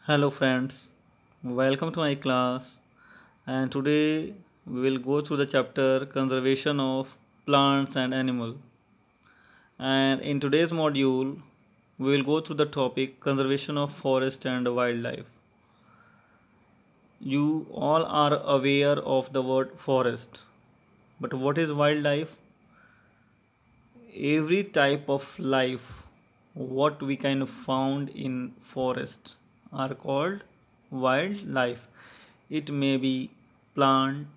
Hello friends, welcome to my class and today we will go through the chapter conservation of plants and animal. And in today's module we will go through the topic conservation of forest and wildlife. You all are aware of the word forest, but what is wildlife? Every type of life what we can found in forest are called wildlife. It may be plant,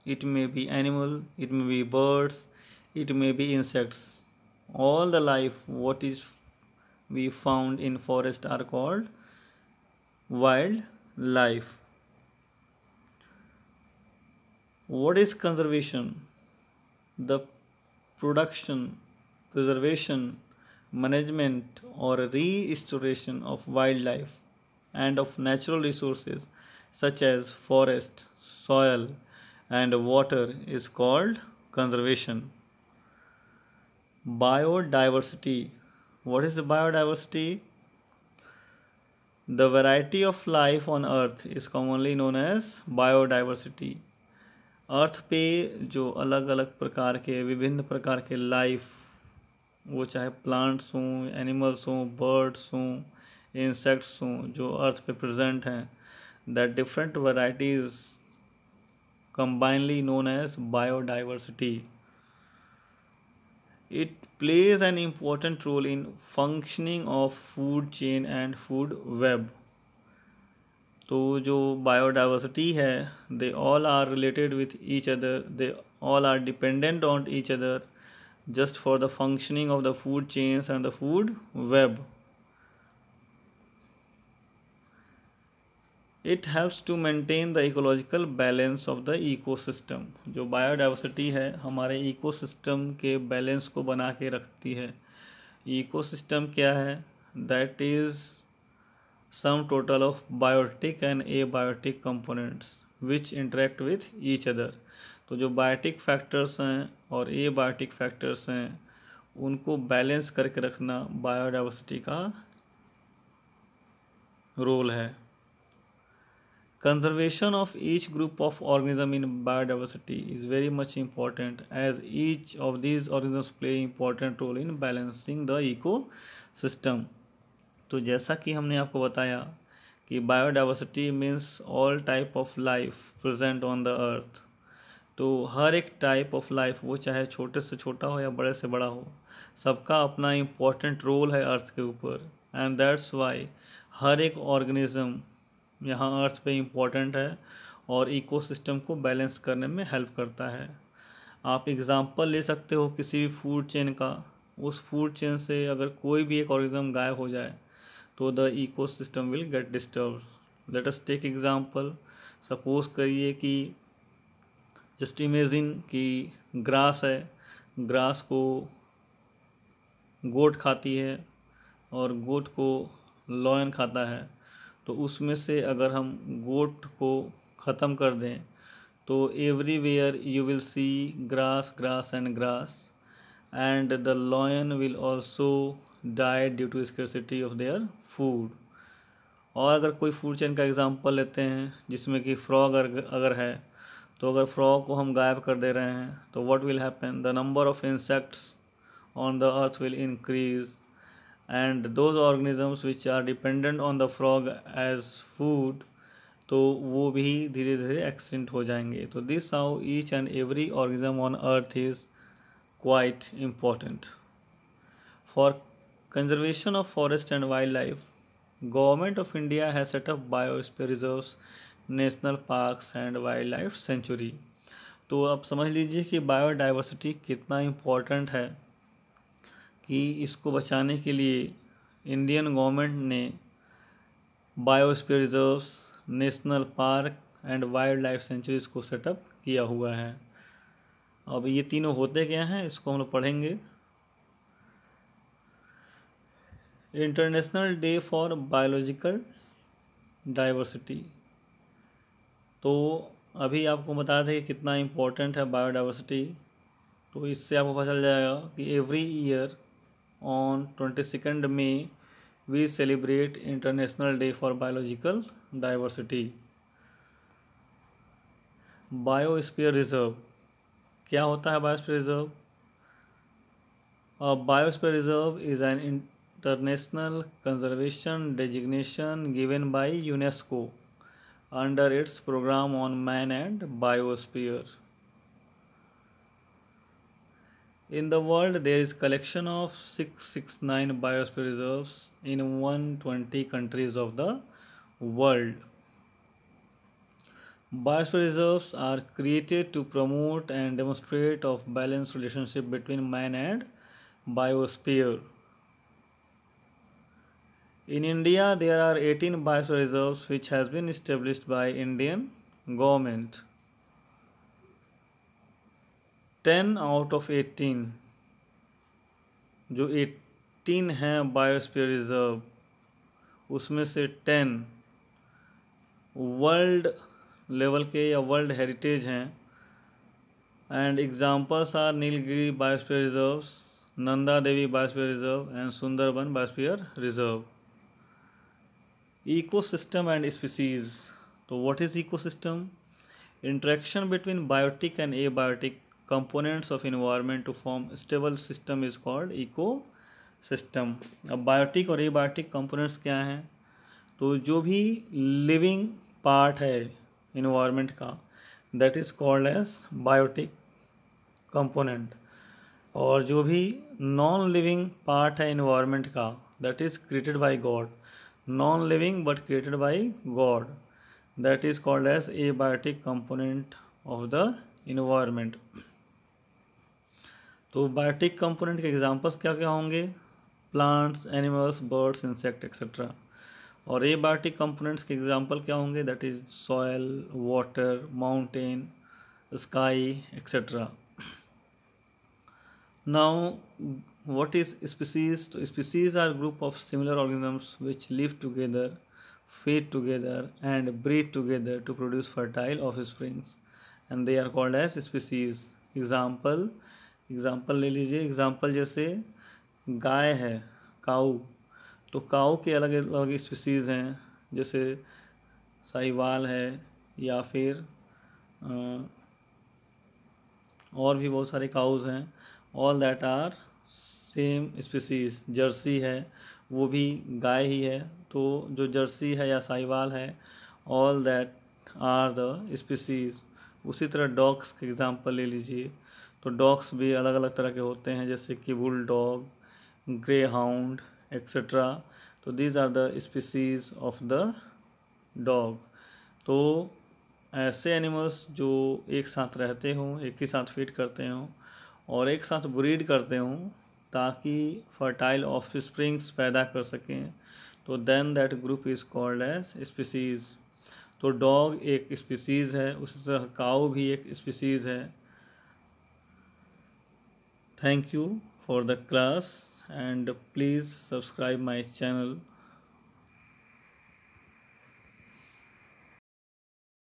it may be animal, it may be birds, it may be insects. All the life what is we found in forest are called wildlife. What is conservation? The production, preservation, management, or restoration of wildlife and of natural resources such as forest, soil, and water is called conservation. Biodiversity. What is biodiversity? The variety of life on earth is commonly known as biodiversity. अर्थ पे जो अलग अलग प्रकार के विभिन्न प्रकार के life, वो चाहे प्लांट्स हों, एनिमल्स हों, बर्ड्स हों, इंसेक्ट्स हों, जो अर्थ पे प्रेजेंट हैं, that different varieties combinedly known as biodiversity. It plays an important role in functioning of food chain and food web. तो जो बायोडाइवर्सिटी है, they all are related with each other, they all are dependent on each other just for the functioning of the food chains and the food web. It helps to maintain the ecological balance of the ecosystem. जो biodiversity है हमारे ecosystem के balance को बना के रखती है. Ecosystem क्या है? That is sum total of biotic and abiotic components which interact with each other. तो जो बायोटिक फैक्टर्स हैं और एबायोटिक फैक्टर्स हैं उनको बैलेंस करके रखना बायोडाइवर्सिटी का रोल है. Conservation of each group of organism in biodiversity is very much important as each of these organisms play important role in balancing the ecosystem. तो जैसा कि हमने आपको बताया कि biodiversity means all type of life present on the अर्थ. तो हर एक type of life, वो चाहे छोटे से छोटा हो या बड़े से बड़ा हो, सबका अपना इम्पोर्टेंट रोल है अर्थ के ऊपर. एंड दैट्स वाई हर एक ऑर्गेनिज्म यहाँ अर्थ पे इम्पोर्टेंट है और इकोसिस्टम को बैलेंस करने में हेल्प करता है. आप एग्ज़ाम्पल ले सकते हो किसी भी फूड चेन का. उस फूड चेन से अगर कोई भी एक ऑर्गेनिज्म गायब हो जाए तो the ecosystem will get disturb. Let us take example. Suppose करिए कि जस्ट इमेजिन कि ग्रास है, ग्रास को गोट खाती है और गोट को लॉयन खाता है. तो उसमें से अगर हम गोट को ख़त्म कर दें तो everywhere you will see grass, grass and grass, and the lion will also die due to scarcity of their food. और अगर कोई फूड चेन का एग्जांपल लेते हैं जिसमें कि फ्रॉग अगर है, तो अगर फ्रॉग को हम गायब कर दे रहे हैं तो what will happen? The number of insects on the earth will increase and those organisms which are dependent on the frog as food, तो वो भी धीरे धीरे एक्सटिंक्ट हो जाएंगे. तो this how each and every organism on earth is quite important. For conservation of forest and wildlife, Government of India has set up biosphere reserves, national parks and wildlife sanctuary. तो अब समझ लीजिए कि biodiversity कितना important है कि इसको बचाने के लिए इंडियन गवर्नमेंट ने biosphere reserves, national park and wild life sanctuaries को सेटअप किया हुआ है. अब ये तीनों होते क्या हैं इसको हम लोग पढ़ेंगे. International day for biological diversity. तो अभी आपको बता दें कि कितना इम्पोर्टेंट है बायोडाइवर्सिटी. तो इससे आपको पता चल जाएगा कि every year on 22 May we celebrate International Day for Biological Diversity. Biosphere reserve, क्या होता है biosphere reserve? Biosphere reserve is an international conservation designation given by UNESCO under its programme on man and biosphere. In the world, there is collection of 669 biosphere reserves in 120 countries of the world. Biosphere reserves are created to promote and demonstrate of balanced relationship between man and biosphere. In India, there are 18 biosphere reserves which has been established by Indian government. 10 out of 18, जो 18 हैं biosphere reserve, उसमें से 10 world level के या world heritage हैं. And examples are Nilgiri biosphere reserves, Nanda Devi biosphere reserve and Sundarban biosphere reserve. Ecosystem and species. तो what is ecosystem? Interaction between biotic and abiotic components of environment to form stable system is called ecosystem. अब biotic और abiotic components क्या हैं? तो जो भी living part है environment का, that is called as biotic component, और जो भी नॉन लिविंग पार्ट है इन्वायरमेंट का, that is created by God. Non living but created by God, that is called as abiotic component of the environment. तो biotic component के examples क्या क्या होंगे? Plants, animals, birds, insect etcetera. और abiotic components के example क्या होंगे? That is soil, water, mountain, sky etcetera. Now what is species? तो species are group of similar organisms which live together, feed together and breathe together to produce fertile offsprings, and they are called as species. Example ले लीजिए. Example जैसे गाय है, काऊ, तो काऊ के अलग अलग species हैं, जैसे साहिवाल है, या फिर और भी बहुत सारे काउज हैं. All that are same species. Jersey है, वो भी गाय ही है, तो जो जर्सी है या साहिवाल है, all that are the species. उसी तरह डॉग्स के एग्जांपल ले लीजिए. तो डॉग्स भी अलग अलग तरह के होते हैं, जैसे कि bulldog, greyhound etcetera. तो these are the species of the dog. तो ऐसे एनिमल्स जो एक साथ रहते हों, एक ही साथ फीड करते हों और एक साथ ब्रीड करते हों ताकि फर्टाइल ऑफस्प्रिंग्स पैदा कर सकें, तो then that group is called as species. तो डॉग एक स्पीसीज़ है, उसी तरह काऊ भी एक स्पीसीज़ है. Thank you for the class and please subscribe my channel